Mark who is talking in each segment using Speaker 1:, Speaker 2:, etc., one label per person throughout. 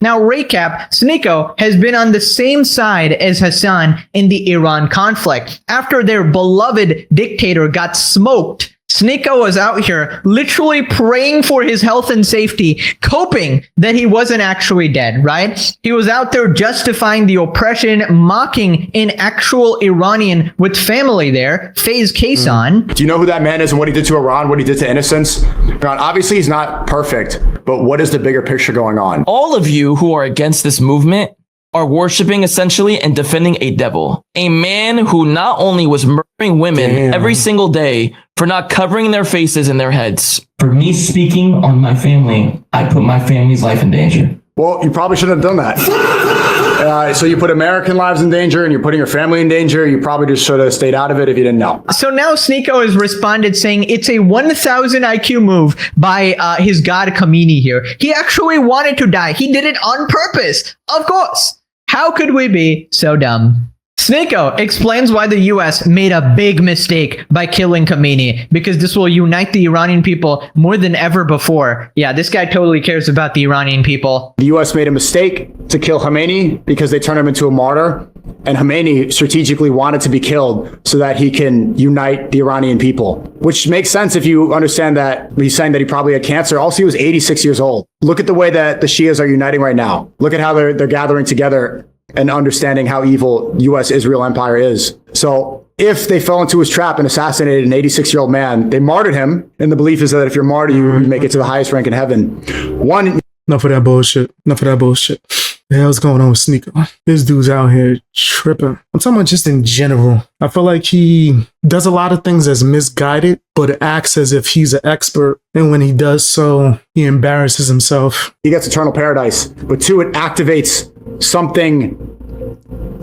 Speaker 1: Now, recap, Sneako has been on the same side as Hassan in the Iran conflict. After their beloved dictator got smoked, Sneako was out here literally praying for his health and safety, coping that he wasn't actually dead, right? He was out there justifying the oppression, mocking an actual Iranian with family there, Faiz Kaysan.
Speaker 2: Do you know who that man is and what he did to Iran, what he did to innocents? Iran, obviously, he's not perfect, but what is the bigger picture going on?
Speaker 3: All of you who are against this movement are worshiping essentially and defending a devil. A man who not only was murdering women every single day for not covering their faces and their heads. For me speaking on my family, I put my family's life in danger.
Speaker 2: Well, you probably shouldn't have done that. So you put American lives in danger and you're putting your family in danger. You probably just should have stayed out of it if you didn't know.
Speaker 1: So now Sneako has responded saying it's a 1000 IQ move by his god Khamenei here. He actually wanted to die. He did it on purpose. Of course. How could we be so dumb? Sneako explains why the US made a big mistake by killing Khamenei, because this will unite the Iranian people more than ever before. Yeah, this guy totally cares about the Iranian people.
Speaker 2: The US made a mistake to kill Khamenei because they turned him into a martyr, and Khamenei strategically wanted to be killed so that he can unite the Iranian people, which makes sense if you understand that he's saying that he probably had cancer. Also, he was 86 years old. Look at the way that the Shias are uniting right now. Look at how they're gathering together and understanding how evil US-Israel empire is. So if they fell into his trap and assassinated an 86-year-old man, they martyred him. And the belief is that if you're martyred, you make it to the highest rank in heaven.
Speaker 4: Enough of that bullshit. Enough of that bullshit. The hell's going on with Sneako? This dude's out here tripping. I'm talking about just in general. I feel like he does a lot of things as misguided, but acts as if he's an expert. And when he does so, he embarrasses himself.
Speaker 2: He gets eternal paradise. But two, it activates something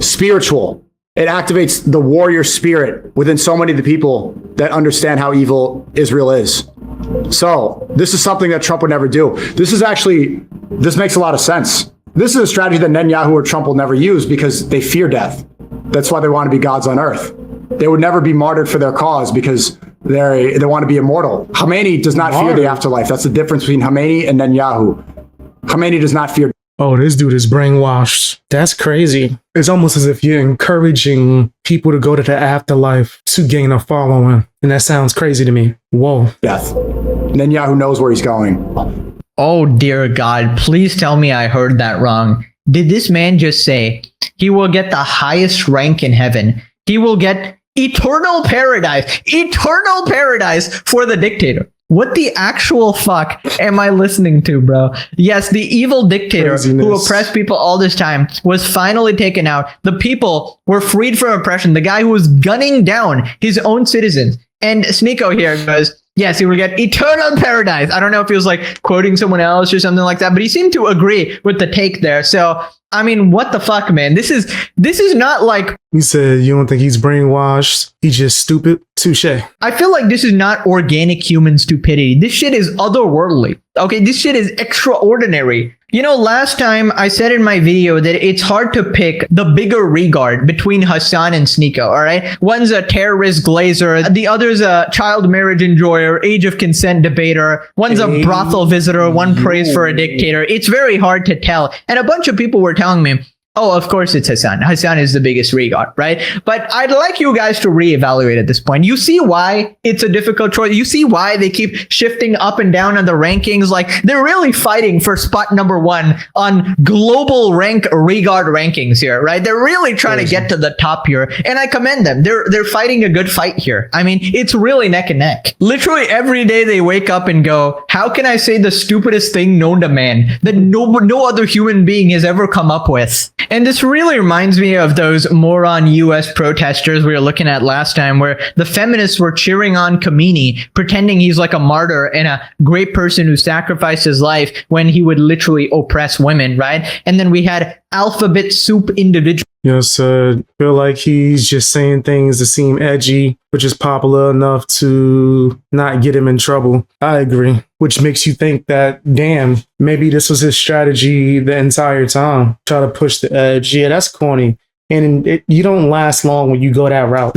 Speaker 2: spiritual. It activates the warrior spirit within so many of the people that understand how evil Israel is. So this is something that Trump would never do. This makes a lot of sense. This is a strategy that Netanyahu or Trump will never use because they fear death. That's why they want to be gods on earth. They would never be martyred for their cause because they want to be immortal. Khamenei does not fear the afterlife. That's the difference between Khamenei and Netanyahu. Khamenei does not fear.
Speaker 4: Oh, this dude is brainwashed. That's crazy. It's almost as if you're encouraging people to go to the afterlife to gain a following. And that sounds crazy to me. Whoa.
Speaker 2: Death. Netanyahu knows where he's going.
Speaker 1: Oh, dear God, please tell me I heard that wrong. Did this man just say he will get the highest rank in heaven? He will get eternal paradise for the dictator. What the actual fuck am I listening to, bro? Yes, the evil dictator who oppressed people all this time was finally taken out. The people were freed from oppression. The guy who was gunning down his own citizens. And Sneako here goes, yes, he will get eternal paradise. I don't know if he was like quoting someone else or something like that, but he seemed to agree with the take there. So, I mean, what the fuck, man? This is not like...
Speaker 4: He said, you don't think he's brainwashed? He's just stupid? Touche.
Speaker 1: I feel like this is not organic human stupidity. This shit is otherworldly. Okay, this shit is extraordinary. You know, last time I said in my video that it's hard to pick the bigger regard between Hassan and Sneako, all right? One's a terrorist glazer, the other's a child marriage enjoyer, age of consent debater, one's a brothel visitor, one prays for a dictator. It's very hard to tell. And a bunch of people were telling me, oh, of course it's Hassan. Hassan is the biggest regard, right? But I'd like you guys to reevaluate at this point. You see why it's a difficult choice. You see why they keep shifting up and down on the rankings. Like, they're really fighting for spot number 1 on global regard rankings here, right? They're really trying to get to the top here. And I commend them. They're fighting a good fight here. I mean, it's really neck and neck. Literally every day they wake up and go, how can I say the stupidest thing known to man that no other human being has ever come up with? And this really reminds me of those moron US protesters we were looking at last time, where the feminists were cheering on Khamenei, pretending he's like a martyr and a great person who sacrificed his life when he would literally oppress women, right? And then we had alphabet soup individuals.
Speaker 4: Yes, feel like he's just saying things that seem edgy, which is popular enough to not get him in trouble. I agree. Which makes you think that, damn, maybe this was his strategy the entire time. Try to push the edge. Yeah, that's corny. And you don't last long when you go that route.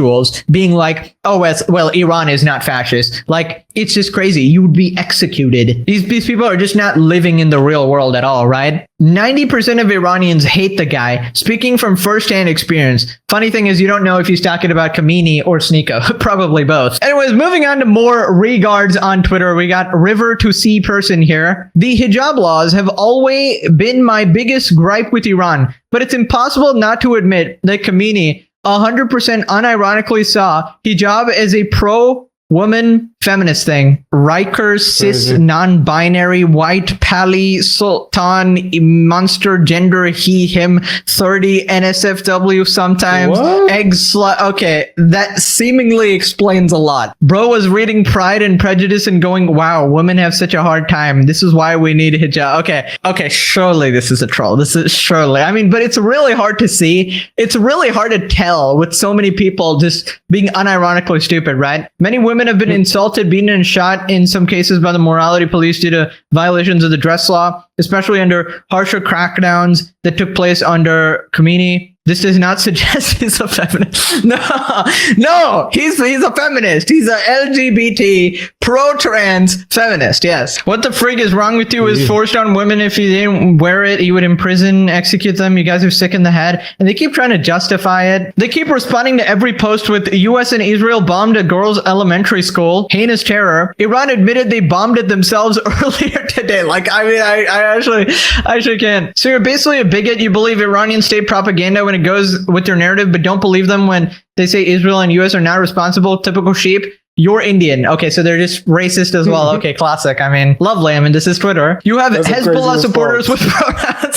Speaker 1: Being like, oh, well, Iran is not fascist. Like, it's just crazy. You would be executed. These people are just not living in the real world at all, right? 90% of Iranians hate the guy, speaking from firsthand experience. Funny thing is, you don't know if he's talking about Khamenei or Sneako. Probably both. Anyways, moving on to more regards on Twitter. We got River to Sea person here. The hijab laws have always been my biggest gripe with Iran, but it's impossible not to admit that Khamenei 100% unironically saw hijab as a pro-woman feminist thing. Riker, cis, non-binary, white, pally, sultan, monster, gender, he, him, 30, NSFW sometimes, eggs, okay, that seemingly explains a lot. Bro was reading Pride and Prejudice and going, wow, women have such a hard time. This is why we need hijab. Okay, surely this is a troll. This is surely, I mean, but it's really hard to see. It's really hard to tell with so many people just being unironically stupid, right? Many women have been insulted, beaten, and shot in some cases by the morality police due to violations of the dress law, especially under harsher crackdowns that took place under Khamenei. This does not suggest he's a feminist. No, he's a feminist. He's a LGBT pro-trans feminist. Yes. What the frig is wrong with you is forced on women. If you didn't wear it, he would imprison, execute them. You guys are sick in the head. And they keep trying to justify it. They keep responding to every post with US and Israel bombed a girls' elementary school. Heinous terror. Iran admitted they bombed it themselves earlier today. Like, I mean, I actually can't. So you're basically a bigot. You believe Iranian state propaganda when it goes with your narrative, but don't believe them when they say Israel and US are not responsible. Typical sheep. You're Indian. Okay, so they're just racist as well. Okay, classic. I mean, lovely. I mean, this is Twitter. You have Hezbollah supporters with pronouns.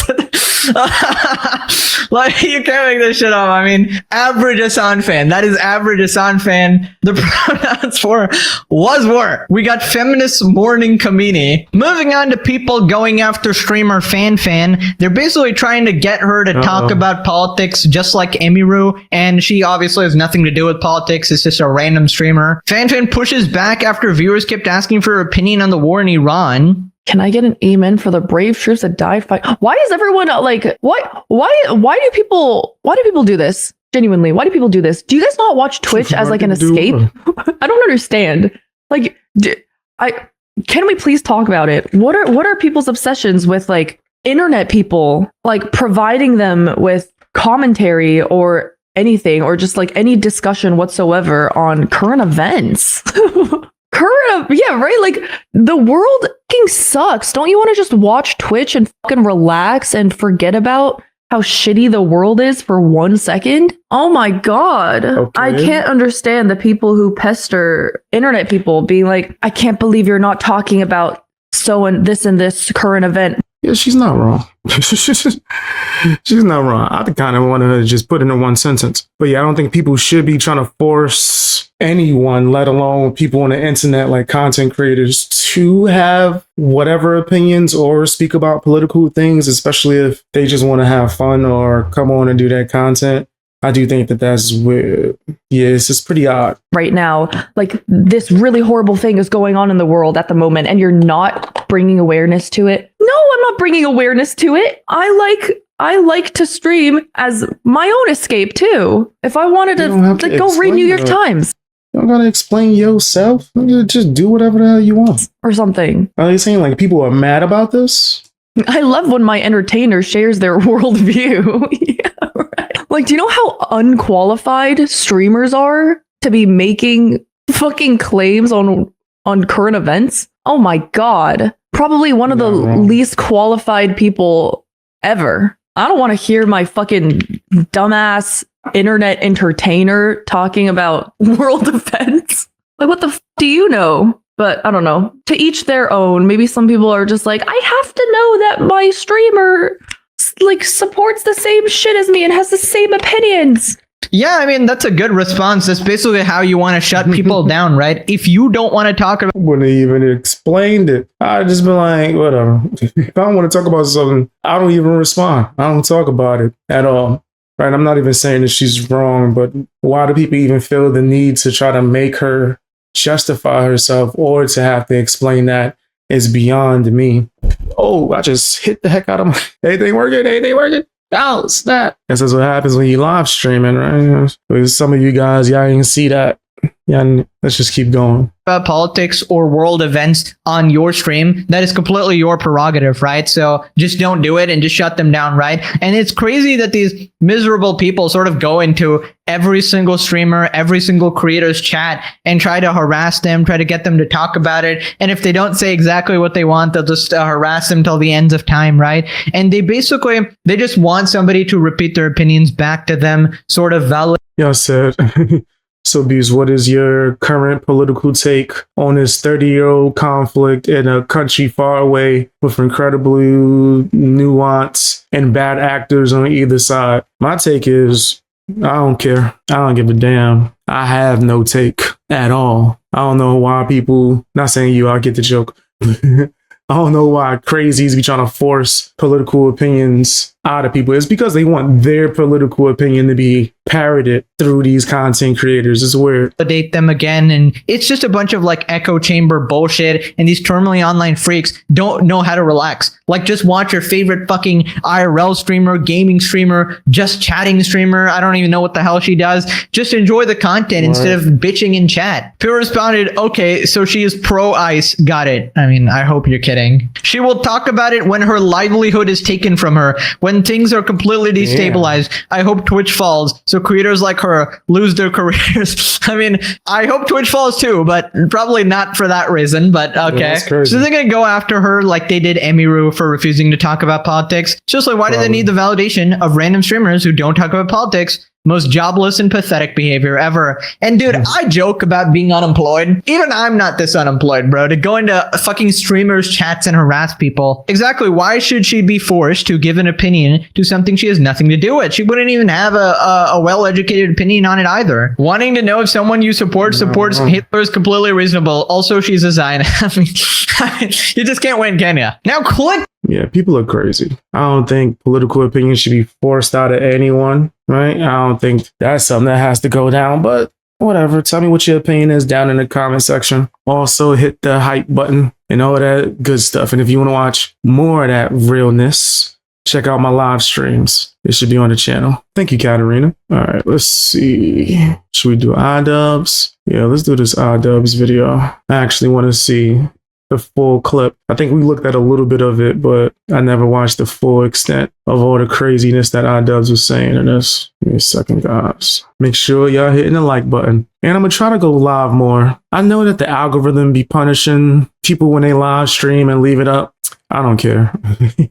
Speaker 1: Like, you can't make this shit up. I mean, average Hassan fan. That is average Hassan fan. The pronouns for were. We got feminist mourning Khamenei. Moving on to people going after streamer Fan. They're basically trying to get her to talk about politics just like Emiru. And she obviously has nothing to do with politics. It's just a random streamer. Fan pushes back after viewers kept asking for her opinion on the war in Iran.
Speaker 5: Can I get an amen for the brave troops that died fight? Why is everyone like, why do people do this? Genuinely, why do people do this? Do you guys not watch Twitch as like an escape? I don't understand. Like, can we please talk about it? What are people's obsessions with like internet people, like providing them with commentary or anything, or just like any discussion whatsoever on current events? Yeah, right? Like, the world fucking sucks. Don't you want to just watch Twitch and fucking relax and forget about how shitty the world is for 1 second? Oh my God. Okay. I can't understand the people who pester internet people being like, I can't believe you're not talking about and this current event.
Speaker 4: Yeah, she's not wrong. She's not wrong. I kind of wanted to just put it in one sentence. But yeah, I don't think people should be trying to force anyone, let alone people on the internet, like content creators, to have whatever opinions or speak about political things, especially if they just want to have fun or come on and do that content. I do think that's weird. Yeah, it's just pretty odd. Right
Speaker 5: now, like, this really horrible thing is going on in the world at the moment, and you're not bringing awareness to it. No, I'm not bringing awareness to it. I like to stream as my own escape too. If I wanted to like, go read New York Times.
Speaker 4: You don't gotta explain yourself. Just do whatever the hell you want.
Speaker 5: Or something.
Speaker 4: Are you saying like people are mad about this?
Speaker 5: I love when my entertainer shares their worldview. Yeah, right. Like, do you know how unqualified streamers are to be making fucking claims on current events? Oh my God. Probably one of the least qualified people ever. I don't want to hear my fucking dumbass internet entertainer talking about world events. Like, what the do you know? But I don't know. To each their own. Maybe some people are just like, I have to know that my streamer like supports the same shit as me and has the same opinions.
Speaker 1: Yeah, I mean, that's a good response. That's basically how you want to shut people down, right? If you don't want to talk about...
Speaker 4: I wouldn't even explained it. I'd just be like, whatever. If I don't want to talk about something, I don't even respond. I don't talk about it at all. Right? I'm not even saying that she's wrong, but why do people even feel the need to try to make her justify herself or to have to explain that is beyond me. Oh, I just hit the heck out of my... Anything working? Oh, snap. This is what happens when you live streaming, right? Because some of you guys, y'all didn't see that. Yeah, let's just keep going.
Speaker 1: About politics or world events on your stream, that is completely your prerogative, right? So just don't do it and just shut them down, right? And it's crazy that these miserable people sort of go into every single streamer, every single creator's chat and try to harass them, try to get them to talk about it. And if they don't say exactly what they want, they'll just harass them till the ends of time, right? And they just want somebody to repeat their opinions back to them, sort of validate.
Speaker 4: Y'all said, so Buse, what is your current political take on this 30-year-old conflict in a country far away with incredibly nuance and bad actors on either side? My take is, I don't care. I don't give a damn. I have no take at all. I don't know why people, not saying you, I get the joke. I don't know why crazies be trying to force political opinions out of people. It's because they want their political opinion to be parroted through these content creators. It's weird.
Speaker 1: Validate them again, and it's just a bunch of like echo chamber bullshit, and these terminally online freaks don't know how to relax. Like, just watch your favorite fucking IRL streamer, gaming streamer, just chatting streamer, I don't even know what the hell she does, just enjoy the content instead of bitching in chat. Pure responded, okay, so she is pro ICE, got it. I mean, I hope you're kidding. She will talk about it when her livelihood is taken from her, when things are completely destabilized. I hope Twitch falls so creators like her lose their careers. I mean, I hope Twitch falls too, but probably not for that reason, but okay. So they're gonna go after her like they did Emiru for refusing to talk about politics. It's just like, why do they need the validation of random streamers who don't talk about politics? Most jobless and pathetic behavior ever. And dude, I joke about being unemployed. Even I'm not this unemployed, bro, to go into fucking streamers' chats and harass people. Exactly. Why should she be forced to give an opinion to something she has nothing to do with? She wouldn't even have a well-educated opinion on it either. Wanting to know if someone you supports Hitler is completely reasonable. Also, she's a Zionist. I mean, you just can't win, can you? Now click.
Speaker 4: Yeah, people are crazy. I don't think political opinion should be forced out of anyone, right? I don't think that's something that has to go down, but whatever. Tell me what your opinion is down in the comment section. Also, hit the hype button and all that good stuff. And if you want to watch more of that realness, check out my live streams. It should be on the channel. Thank you, Katarina. All right, let's see. Should we do iDubbbz? Yeah, let's do this iDubbbz video. I actually want to see the full clip. I think we looked at a little bit of it, but I never watched the full extent of all the craziness that iDubbbz was saying in this. Give me a second, guys. Make sure y'all hitting the like button. And I'm gonna try to go live more. I know that the algorithm be punishing people when they live stream and leave it up. I don't care.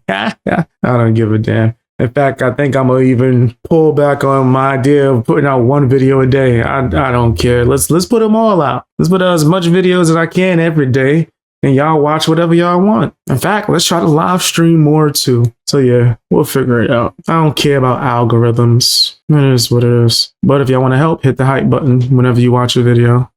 Speaker 4: I don't give a damn. In fact, I think I'm gonna even pull back on my idea of putting out one video a day. I don't care. Let's put them all out. Let's put out as much videos as I can every day. And y'all watch whatever y'all want. In fact, let's try to live stream more too. So yeah, we'll figure it out. I don't care about algorithms. It is what it is. But if y'all want to help, hit the hype button whenever you watch a video.